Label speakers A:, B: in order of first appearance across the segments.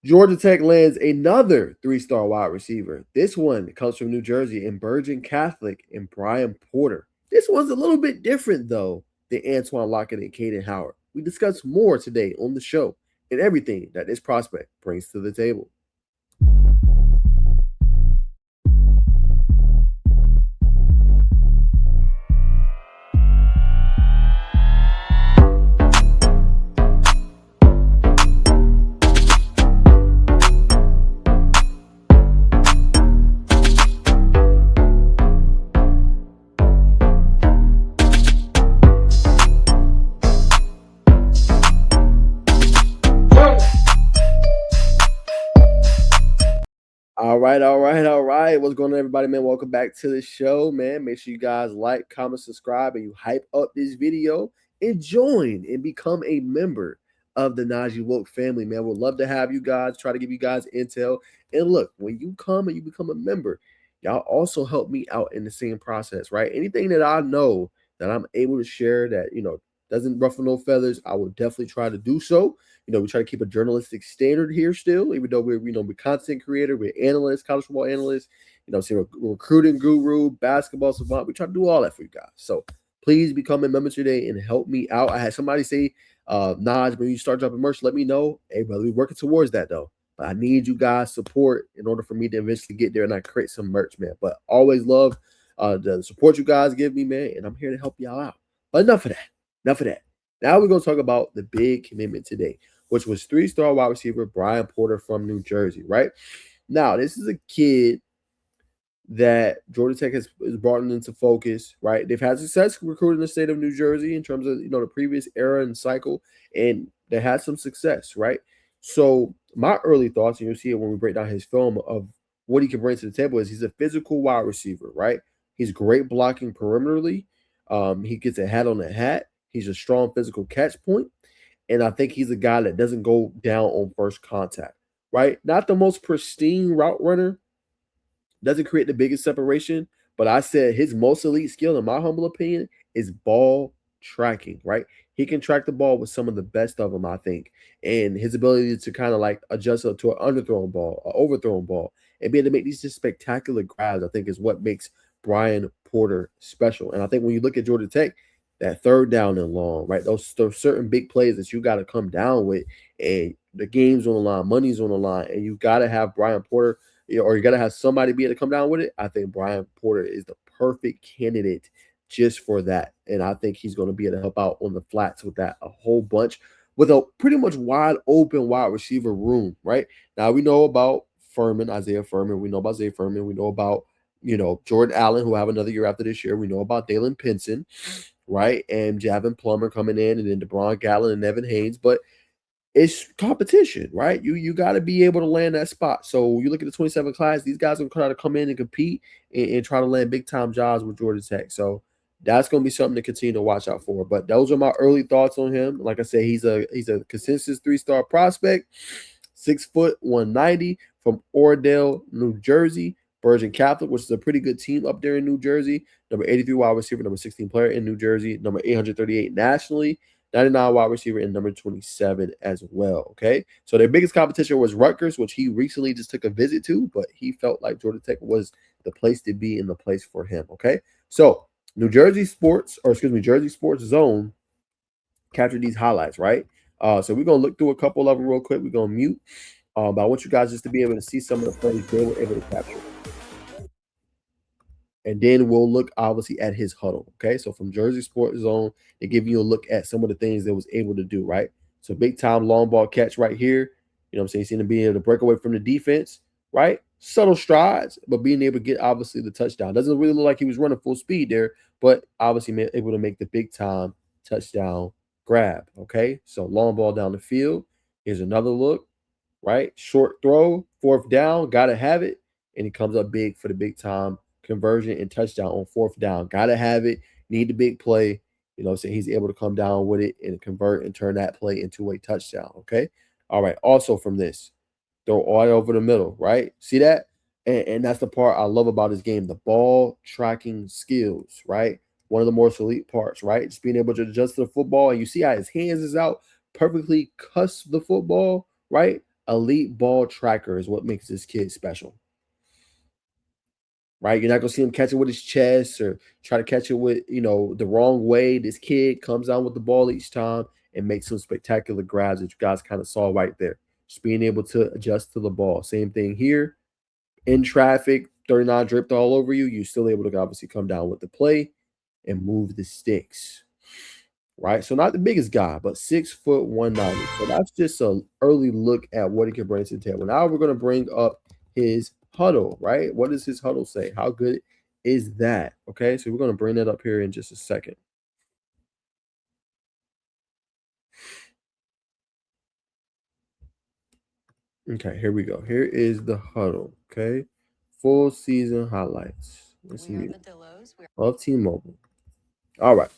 A: Georgia Tech lands another three-star wide receiver. This one comes from New Jersey in Virgin Catholic and Bryan Porter. This one's a little bit different, though, than Antoine Lockett and Caden Howard. We discuss more today on the show and everything that this prospect brings to the table. All right. What's going on, everybody, man? Welcome back to the show, man. Make sure you guys like, comment, subscribe, and you hype up this video and join and become a member of the najehwilk family, man. We'd love to have you guys, try to give you guys intel. And look, when you come and you become a member, y'all also help me out in the same process, right? Anything that I know that I'm able to share that, doesn't ruffle no feathers, I will definitely try to do so. We try to keep a journalistic standard here still, even though we're content creator, we're analysts, college football analysts, see recruiting guru, basketball savant. We try to do all that for you guys. So please become a member today and help me out. I had somebody say, Naj, when you start dropping merch, let me know. Hey, brother, we're working towards that though. But I need you guys' support in order for me to eventually get there and I create some merch, man. But always love the support you guys give me, man. And I'm here to help y'all out. But enough of that. Enough of that. Now we're going to talk about the big commitment today, which was three-star wide receiver Bryan Porter from New Jersey, right? Now, this is a kid that Georgia Tech has brought into focus, right? They've had success recruiting the state of New Jersey in terms of, the previous era and cycle, and they had some success, right? So my early thoughts, and you'll see it when we break down his film of what he can bring to the table, is he's a physical wide receiver, right? He's great blocking perimeterly. He gets a hat on the hat. He's a strong physical catch point. And I think he's a guy that doesn't go down on first contact, right? Not the most pristine route runner, doesn't create the biggest separation, but I said his most elite skill, in my humble opinion, is ball tracking, right? He can track the ball with some of the best of them, I think. And his ability to kind of like adjust up to an underthrown ball, an overthrown ball, and be able to make these just spectacular grabs, I think is what makes Bryan Porter special. And I think when you look at Georgia Tech, that third down and long, right? Those certain big plays that you got to come down with, and the game's on the line, money's on the line, and you got to have Bryan Porter, or you got to have somebody be able to come down with it. I think Bryan Porter is the perfect candidate just for that, and I think he's going to be able to help out on the flats with that a whole bunch, with a pretty much wide open wide receiver room. Right now, we know about Isaiah Furman. We know about Zay Furman. We know about Jordan Allen, who have another year after this year. We know about Dalen Pinson, right? And Javin Plummer coming in, and then DeBron Gallen and Evan Haynes. But it's competition, right? You got to be able to land that spot. So you look at the 27 class, these guys are going to try to come in and compete and try to land big time jobs with Georgia Tech. So that's going to be something to continue to watch out for. But those are my early thoughts on him. Like I said, he's a consensus three-star prospect, 6', 190 from Oradell, New Jersey. Virgin Catholic, which is a pretty good team up there in New Jersey. Number 83 wide receiver, number 16 player in New Jersey, number 838 nationally, 99 wide receiver, and number 27 as well. Okay. So their biggest competition was Rutgers, which he recently just took a visit to, but he felt like Georgia Tech was the place to be and the place for him. Okay. So Jersey Sports Zone captured these highlights, right? So we're gonna look through a couple of them real quick. We're gonna mute. But I want you guys just to be able to see some of the plays they were able to capture. And then we'll look obviously at his huddle. Okay. So from Jersey Sports Zone, they give you a look at some of the things that was able to do, right? So big time long ball catch right here. You know what I'm saying? You seen him being able to break away from the defense, right? Subtle strides, but being able to get obviously the touchdown. Doesn't really look like he was running full speed there, but obviously able to make the big time touchdown grab. Okay. So long ball down the field. Here's another look, right? Short throw, fourth down, gotta have it. And he comes up big for the big time conversion and touchdown on fourth down. Gotta have it. Need the big play. You know what I'm saying? He's able to come down with it and convert and turn that play into a touchdown. Okay. All right. Also from this, throw all over the middle, right? See that? And that's the part I love about his game, the ball tracking skills, right? One of the more elite parts, right? Just being able to adjust to the football. And you see how his hands is out, perfectly cuss the football, right? elite ball tracker is what makes this kid special. Right? You're not gonna see him catch it with his chest or try to catch it with, the wrong way. This kid comes down with the ball each time and makes some spectacular grabs that you guys kind of saw right there. Just being able to adjust to the ball. Same thing here. In traffic, 39 dripped all over you. You're still able to obviously come down with the play and move the sticks. Right? So not the biggest guy, but 6 foot 190. So that's just an early look at what he can bring to the table. Now we're going to bring up his huddle, right? What does his huddle say? How good is that? Okay, so we're going to bring that up here in just a second. Okay, here we go. Here is the huddle. Okay, full season highlights. Let's see. Of T-Mobile. All right.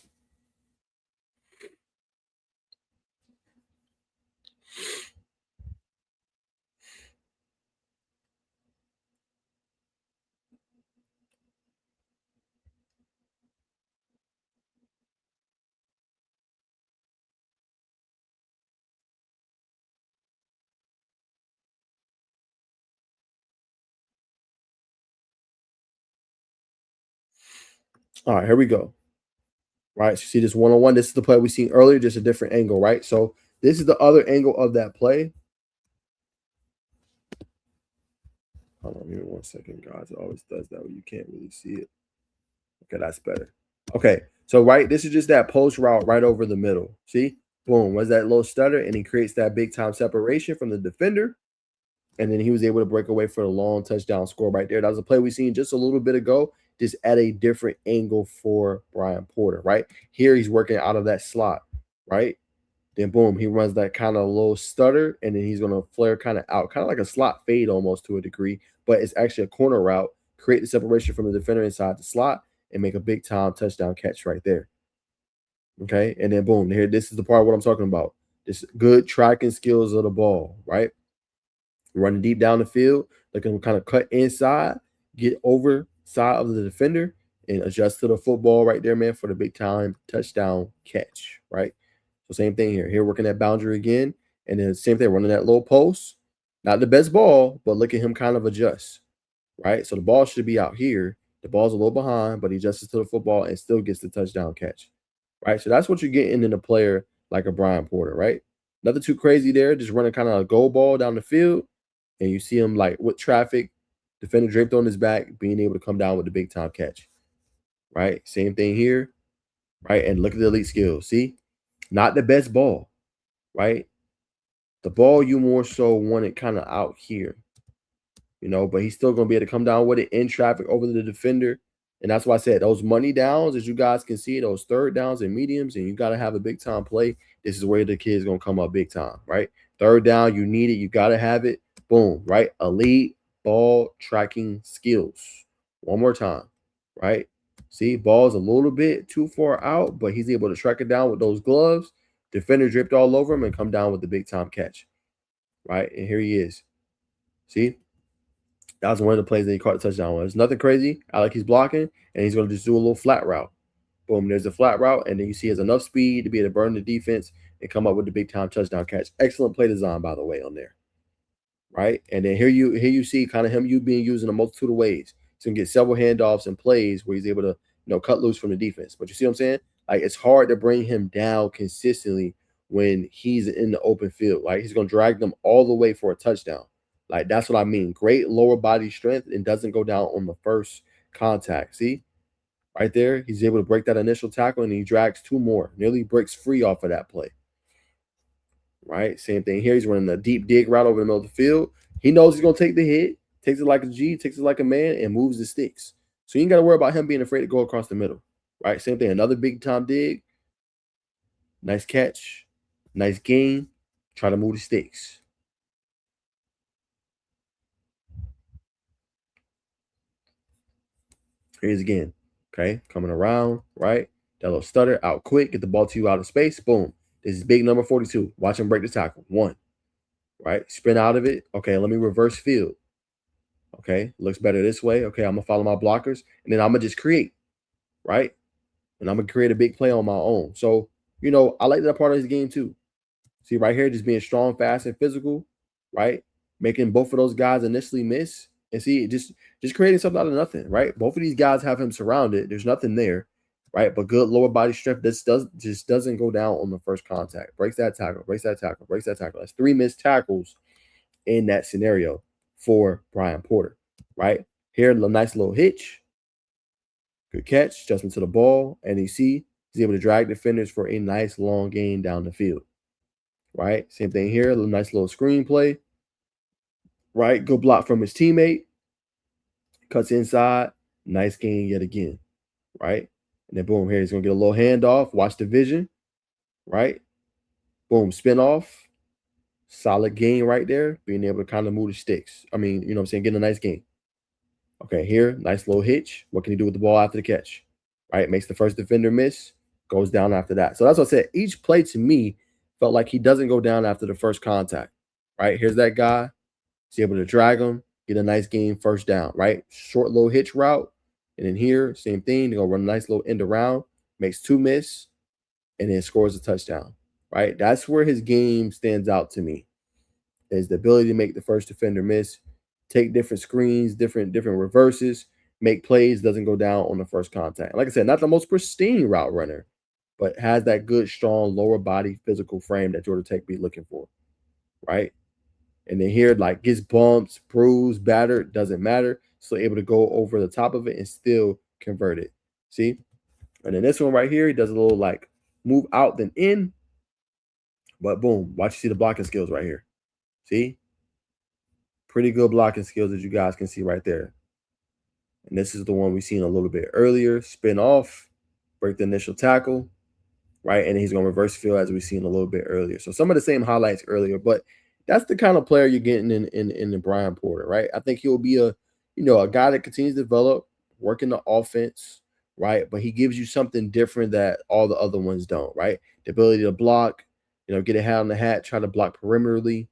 A: All right, here we go. Right, so you see this one-on-one. This is the play we seen earlier, just a different angle, right? So this is the other angle of that play. Hold on, give me 1 second, guys. It always does that when you can't really see it. Okay, that's better. Okay, so this is just that post route right over the middle. See, boom, was that little stutter, and he creates that big time separation from the defender, and then he was able to break away for a long touchdown score right there. That was a play we seen just a little bit ago, just at a different angle for Bryan Porter. Right here, he's working out of that slot. Right, then boom, he runs that kind of low stutter, and then he's gonna flare kind of out, kind of like a slot fade almost to a degree, but it's actually a corner route. Create the separation from the defender inside the slot and make a big time touchdown catch right there. Okay, and then boom, here this is the part of what I'm talking about. This good tracking skills of the ball, right? Running deep down the field, looking kind of cut inside, get over side of the defender, and adjust to the football right there, man, for the big time touchdown catch, right? So same thing here. Here working that boundary again, and then same thing, running that low post. Not the best ball, but look at him kind of adjust, right? So the ball should be out here. The ball's a little behind, but he adjusts to the football and still gets the touchdown catch, right? So that's what you're getting in a player like a Bryan Porter, right? Nothing too crazy there, just running kind of a goal ball down the field, and you see him like with traffic, defender draped on his back, being able to come down with the big time catch, right? Same thing here, right? And look at the elite skills. See, not the best ball, right? The ball you more so want it kind of out here, but he's still going to be able to come down with it in traffic over the defender. And that's why I said those money downs, as you guys can see, those third downs and mediums, and you got to have a big time play. This is where the kid's going to come up big time, right? Third down, you need it. You got to have it. Boom, right? Elite ball tracking skills. One more time, right? See, ball's a little bit too far out, but he's able to track it down with those gloves. Defender dripped all over him and come down with the big time catch, right? And here he is. See, that was one of the plays that he caught the touchdown on. It's nothing crazy. I like he's blocking, and he's going to just do a little flat route. Boom, there's a flat route, and then you see he has enough speed to be able to burn the defense and come up with the big time touchdown catch. Excellent play design, by the way, on there. Right? And then here you see kind of him being used in a multitude of ways. So you can get several handoffs and plays where he's able to, cut loose from the defense. But you see what I'm saying? Like it's hard to bring him down consistently when he's in the open field. Like he's gonna drag them all the way for a touchdown. Like that's what I mean. Great lower body strength and doesn't go down on the first contact. See? Right there, he's able to break that initial tackle and he drags two more. Nearly breaks free off of that play. Right? Same thing here. He's running a deep dig route over the middle of the field. He knows he's going to take the hit, takes it like a G, takes it like a man, and moves the sticks. So you ain't got to worry about him being afraid to go across the middle. Right? Same thing. Another big time dig. Nice catch. Nice gain. Try to move the sticks. Here's again. Okay. Coming around. Right? That little stutter out quick. Get the ball to you out of space. Boom. This is big number 42. Watch him break the tackle. One. Right? Sprint out of it. Okay. Let me reverse field. Okay, looks better this way. Okay, I'm gonna follow my blockers, and then I'm gonna just create, right? And I'm gonna create a big play on my own. So, I like that part of his game too. See right here, just being strong, fast, and physical. right? Making both of those guys initially miss. And see, just creating something out of nothing, right? Both of these guys have him surrounded. There's nothing there, right? But good lower body strength. This doesn't go down on the first contact. Breaks that tackle, breaks that tackle, breaks that tackle. That's 3 missed tackles in that scenario for Bryan Porter, right? Here, a nice little hitch. Good catch, adjustment to the ball, and you see he's able to drag defenders for a nice long gain down the field, right? Same thing here, a nice little screen play, right? Good block from his teammate, cuts inside, nice gain yet again, right? And then boom, here he's gonna get a little handoff. Watch the vision, right? Boom, spin off, solid gain right there, being able to kind of move the sticks. I mean, you know what I'm saying, getting a nice gain. Okay, here, nice little hitch. What can he do with the ball after the catch? Right, makes the first defender miss, goes down after that. So that's what I said. Each play to me felt like he doesn't go down after the first contact. Right, here's that guy. He's able to drag him, get a nice game, first down. Right, short little hitch route, and then here, same thing. They go run a nice little end around, makes 2 miss, and then scores a touchdown. Right, that's where his game stands out to me. Is the ability to make the first defender miss, take different screens, different reverses, make plays, doesn't go down on the first contact. Like I said, not the most pristine route runner, but has that good, strong lower body physical frame that Georgia Tech be looking for, right? And then here, like gets bumps, bruised, battered, doesn't matter. Still able to go over the top of it and still convert it. See? And then this one right here, he does a little like move out then in, but boom, watch you see the blocking skills right here. See? Pretty good blocking skills as you guys can see right there. And this is the one we seen a little bit earlier. Spin off, break the initial tackle, right? And he's going to reverse field as we seen a little bit earlier. So some of the same highlights earlier, but that's the kind of player you're getting in the Bryan Porter, right? I think he'll be a guy that continues to develop, work in the offense, right? But he gives you something different that all the other ones don't, right? The ability to block, get a hat on the hat, try to block perimeterly,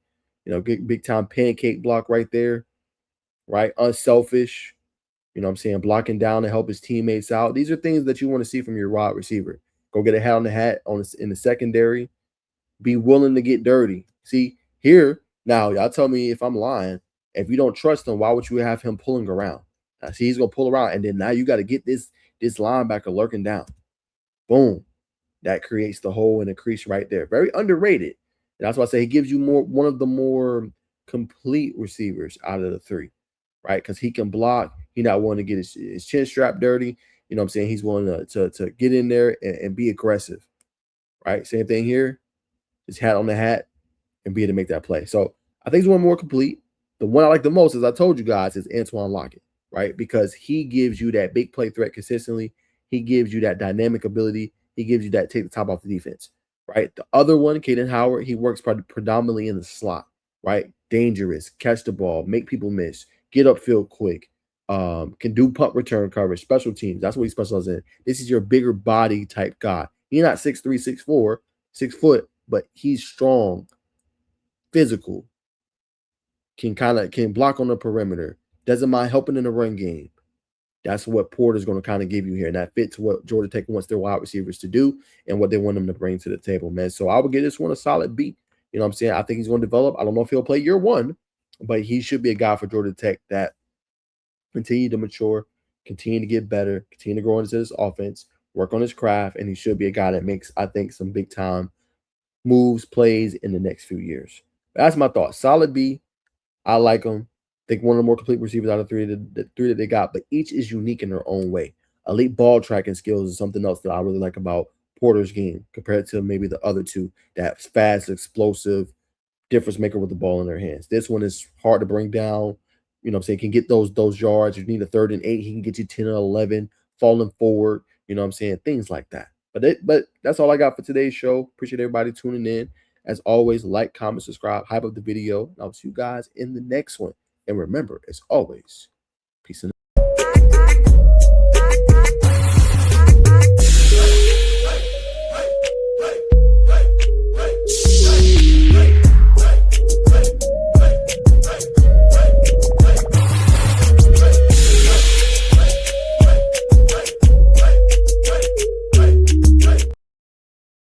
A: get big time pancake block right there, right? Unselfish, what I'm saying, blocking down to help his teammates out. These are things that you want to see from your wide receiver. Go get a hat on the hat in the secondary. Be willing to get dirty. See, here, now, y'all tell me if I'm lying. If you don't trust him, why would you have him pulling around? Now, see, he's going to pull around, and then now you got to get this linebacker lurking down. Boom. That creates the hole and the crease right there. Very underrated. And that's why I say he gives you one of the more complete receivers out of the 3, right? Because he can block. He's not willing to get his chin strap dirty. You know what I'm saying? He's willing to get in there and be aggressive, right? Same thing here. His hat on the hat and be able to make that play. So I think he's one more complete. The one I like the most, as I told you guys, is Antoine Lockett, right? Because he gives you that big play threat consistently. He gives you that dynamic ability. He gives you that take the top off the defense, right? The other one, Caden Howard, he works predominantly in the slot, right? Dangerous, catch the ball, make people miss, get upfield quick, can do punt return coverage, special teams. That's what he specializes in. This is your bigger body type guy. He's not 6'3", 6'4", 6 foot, but he's strong, physical, can block on the perimeter, doesn't mind helping in the run game. That's what Porter's going to kind of give you here. And that fits what Georgia Tech wants their wide receivers to do and what they want them to bring to the table, man. So I would give this one a solid B. You know what I'm saying? I think he's going to develop. I don't know if he'll play year 1, but he should be a guy for Georgia Tech that continue to mature, continue to get better, continue to grow into this offense, work on his craft, and he should be a guy that makes, I think, some big time moves, plays in the next few years. That's my thought. Solid B. I like him. I think one of the more complete receivers out of the 3 that they got, but each is unique in their own way. Elite ball tracking skills is something else that I really like about Porter's game compared to maybe the other 2. That's fast, explosive, difference maker with the ball in their hands. This one is hard to bring down. You know what I'm saying? Can get those yards. You need a 3rd and 8. He can get you 10 or 11, falling forward. You know what I'm saying? Things like that. But that's all I got for today's show. Appreciate everybody tuning in. As always, like, comment, subscribe, hype up the video. And I'll see you guys in the next one. And remember, as always,